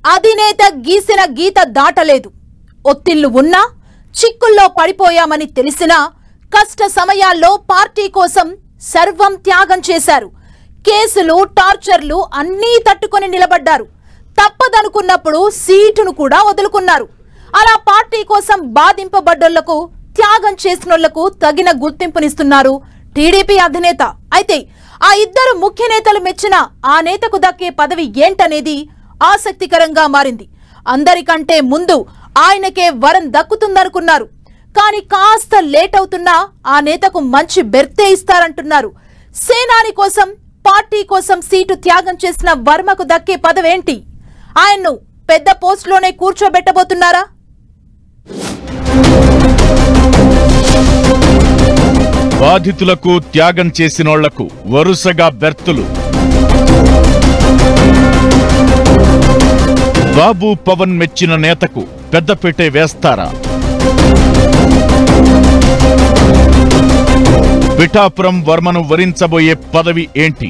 అధినేత గీసిన గీత దాటలేదు. ఒత్తిళ్లు ఉన్నా, చిక్కుల్లో పడిపోయామని తెలిసినా కష్ట సమయాల్లో పార్టీ కోసం సర్వం త్యాగం చేశారు. కేసులు, టార్చర్లు అన్నీ తట్టుకొని నిలబడ్డారు. తప్పదనుకున్నప్పుడు సీటును కూడా వదులుకున్నారు. అలా పార్టీ కోసం బాధింపబడ్డోళ్లకు, త్యాగం చేసినోళ్లకు తగిన గుర్తింపునిస్తున్నారు టీడీపీ అధినేత. అయితే ఆ ఇద్దరు ముఖ్య నేతలు మెచ్చిన ఆ నేతకు దక్కే పదవి ఏంటనేది ఆసక్తికరంగా మారింది. అందరికంటే ముందు ఆయనకే వరం దక్కుతుందనుకున్నారు. కానీ కాస్త లేట్ అవుతున్నా ఆ నేతకు మంచి బెర్తే ఇస్తారంటున్నారు. సేనాని కోసం, పార్టీ కోసం సీటు త్యాగం చేసిన వర్మకు దక్కే పదవేంటి? ఆయన్ను పెద్ద పోస్టులోనే కూర్చోబెట్టబోతున్నారా? బాధితులకు, త్యాగం చేసినోళ్లకు వరుసగా బెర్తులు. బాబు పవన్ మెచ్చిన నేతకు పెద్దపీటే వేస్తారా? పిఠాపురం వర్మను వరించబోయే పదవి ఏంటి?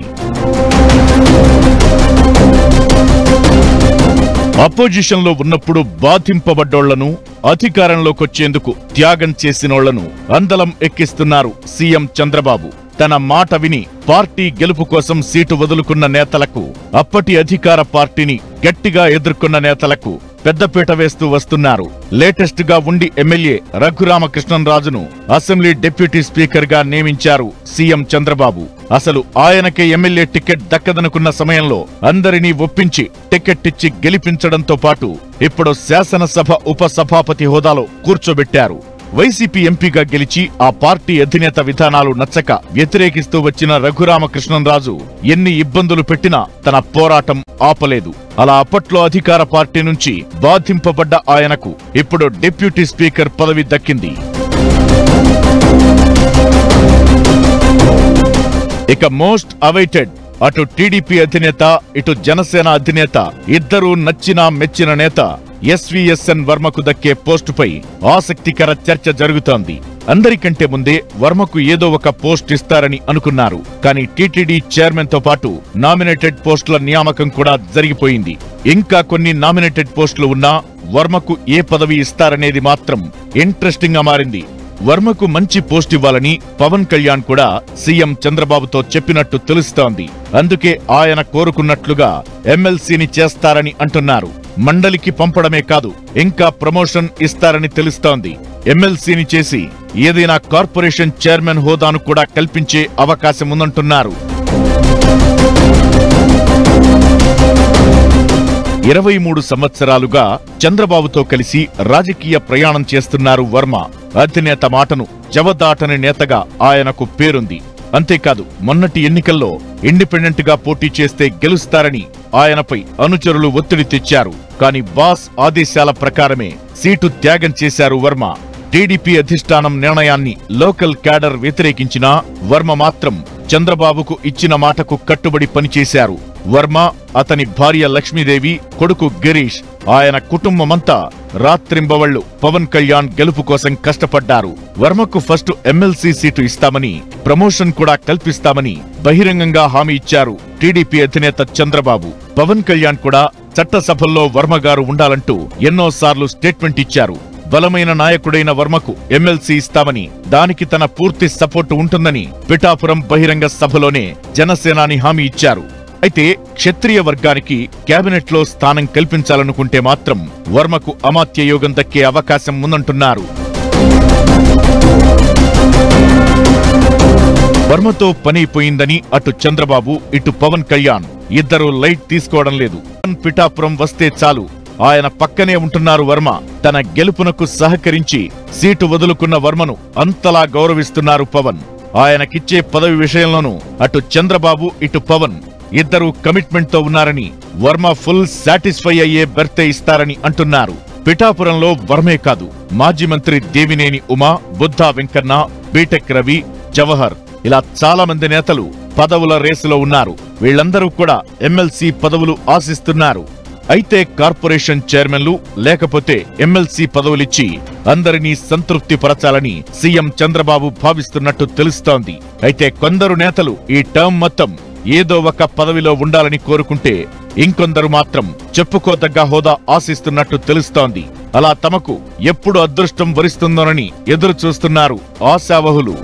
అపోజిషన్లో ఉన్నప్పుడు బాధింపబడ్డోళ్లను, అధికారంలోకొచ్చేందుకు త్యాగం చేసినోళ్లను అందలం ఎక్కిస్తున్నారు సీఎం చంద్రబాబు. తన మాట విని పార్టీ గెలుపు కోసం సీటు వదులుకున్న నేతలకు, అప్పటి అధికార పార్టీని గట్టిగా ఎదుర్కొన్న నేతలకు పెద్దపీట వేస్తూ వస్తున్నారు. లేటెస్ట్ గా ఉండి ఎమ్మెల్యే రఘురామకృష్ణంరాజును అసెంబ్లీ డిప్యూటీ స్పీకర్ గా నియమించారు సీఎం చంద్రబాబు. అసలు ఆయనకే ఎమ్మెల్యే టికెట్ దక్కదనుకున్న సమయంలో అందరినీ ఒప్పించి టికెట్ ఇచ్చి గెలిపించడంతో పాటు ఇప్పుడు శాసనసభ ఉపసభాపతి హోదాలో కూర్చోబెట్టారు. వైసీపీ ఎంపీగా గెలిచి ఆ పార్టీ అధినేత విధానాలు నచ్చక వ్యతిరేకిస్తూ వచ్చిన రఘురామకృష్ణంరాజు ఎన్ని ఇబ్బందులు పెట్టినా తన పోరాటం ఆపలేదు. అలా అప్పట్లో అధికార పార్టీ నుంచి బాధింపబడ్డ ఆయనకు ఇప్పుడు డిప్యూటీ స్పీకర్ పదవి దక్కింది. ఇక మోస్ట్ అవైటెడ్, అటు టీడీపీ అధినేత, ఇటు జనసేన అధినేత ఇద్దరూ నచ్చినా మెచ్చిన నేత ఎస్వీఎస్ఎన్ వర్మకు దక్కే పోస్టుపై ఆసక్తికర చర్చ జరుగుతోంది. అందరికంటే ముందే వర్మకు ఏదో ఒక పోస్ట్ ఇస్తారని అనుకున్నారు. కానీ టీటీడీ చైర్మన్ తో పాటు నామినేటెడ్ పోస్టుల నియామకం కూడా జరిగిపోయింది. ఇంకా కొన్ని నామినేటెడ్ పోస్టులు ఉన్నా వర్మకు ఏ పదవి ఇస్తారనేది మాత్రం ఇంట్రెస్టింగ్ గా మారింది. వర్మకు మంచి పోస్ట్ ఇవ్వాలని పవన్ కళ్యాణ్ కూడా సీఎం చంద్రబాబుతో చెప్పినట్టు తెలుస్తోంది. అందుకే ఆయన కోరుకున్నట్లుగా ఎమ్మెల్సీని చేస్తారని అంటున్నారు. మండలికి పంపడమే కాదు, ఇంకా ప్రమోషన్ ఇస్తారని తెలుస్తోంది. ఎమ్మెల్సీని చేసి ఏదైనా కార్పొరేషన్ చైర్మన్ హోదాను కూడా కల్పించే అవకాశం ఉందంటున్నారు. 23 సంవత్సరాలుగా చంద్రబాబుతో కలిసి రాజకీయ ప్రయాణం చేస్తున్నారు వర్మ. అధినేత మాటను జవదాటని నేతగా ఆయనకు పేరుంది. అంతేకాదు, మొన్నటి ఎన్నికల్లో ఇండిపెండెంట్ గా పోటీ చేస్తే గెలుస్తారని ఆయనపై అనుచరులు ఒత్తిడి తెచ్చారు. కానీ బాస్ ఆదేశాల ప్రకారమే సీటు త్యాగం చేశారు వర్మ. టీడీపీ అధిష్టానం నిర్ణయాన్ని లోకల్ క్యాడర్ వ్యతిరేకించినా వర్మ మాత్రం చంద్రబాబుకు ఇచ్చిన మాటకు కట్టుబడి పనిచేశారు. వర్మ, అతని భార్య లక్ష్మీదేవి, కొడుకు గిరీష్, ఆయన కుటుంబమంతా రాత్రింబవళ్లు పవన్ కళ్యాణ్ గెలుపు కోసం కష్టపడ్డారు. వర్మకు ఫస్ట్ ఎమ్మెల్సీ సీటు ఇస్తామని, ప్రమోషన్ కూడా కల్పిస్తామని బహిరంగంగా హామీ ఇచ్చారు టీడీపీ అధినేత చంద్రబాబు. పవన్ కళ్యాణ్ కూడా చట్టసభల్లో వర్మగారు ఉండాలంటూ ఎన్నోసార్లు స్టేట్మెంట్ ఇచ్చారు. బలమైన నాయకుడైన వర్మకు ఎమ్మెల్సీ ఇస్తామని, దానికి తన పూర్తి సపోర్టు ఉంటుందని పిఠాపురం బహిరంగ సభలోనే జనసేనాని హామీ ఇచ్చారు. అయితే క్షత్రియ వర్గానికి కేబినెట్లో స్థానం కల్పించాలనుకుంటే మాత్రం వర్మకు అమాత్య యోగం దక్కే అవకాశం ఉందంటున్నారు. వర్మతో పనైపోయిందని అటు చంద్రబాబు, ఇటు పవన్ కళ్యాణ్ ఇద్దరూ లైట్ తీసుకోవడం లేదు. పిఠాపురం వస్తే చాలు ఆయన పక్కనే ఉంటున్నారు వర్మ. తన గెలుపునకు సహకరించి సీటు వదులుకున్న వర్మను అంతలా గౌరవిస్తున్నారు పవన్. ఆయనకిచ్చే పదవి విషయంలోనూ అటు చంద్రబాబు, ఇటు పవన్ ఇద్దరూ కమిట్మెంట్ తో ఉన్నారని, వర్మ ఫుల్ సాటిస్ఫై అయ్యే బెర్తే ఇస్తారని అంటున్నారు. పిఠాపురంలో వర్మే కాదు, మాజీ మంత్రి దేవినేని ఉమా, బుద్ధా వెంకన్న, బీటెక్ రవి, జవహర్ ఇలా చాలా మంది నేతలు పదవుల రేసులో ఉన్నారు. వీళ్లందరూ కూడా ఎమ్మెల్సీ పదవులు ఆశిస్తున్నారు. అయితే కార్పొరేషన్ చైర్మన్లు లేకపోతే ఎమ్మెల్సీ పదవులిచ్చి అందరినీ సంతృప్తి పరచాలని సీఎం చంద్రబాబు భావిస్తున్నట్టు తెలుస్తోంది. అయితే కొందరు నేతలు ఈ టర్మ్ మొత్తం ఏదో ఒక పదవిలో ఉండాలని కోరుకుంటే ఇంకొందరు మాత్రం చెప్పుకోదగ్గ హోదా ఆశిస్తున్నట్టు తెలుస్తోంది. అలా తమకు ఎప్పుడు అదృష్టం వరిస్తుందోనని ఎదురు చూస్తున్నారు ఆశావహులు.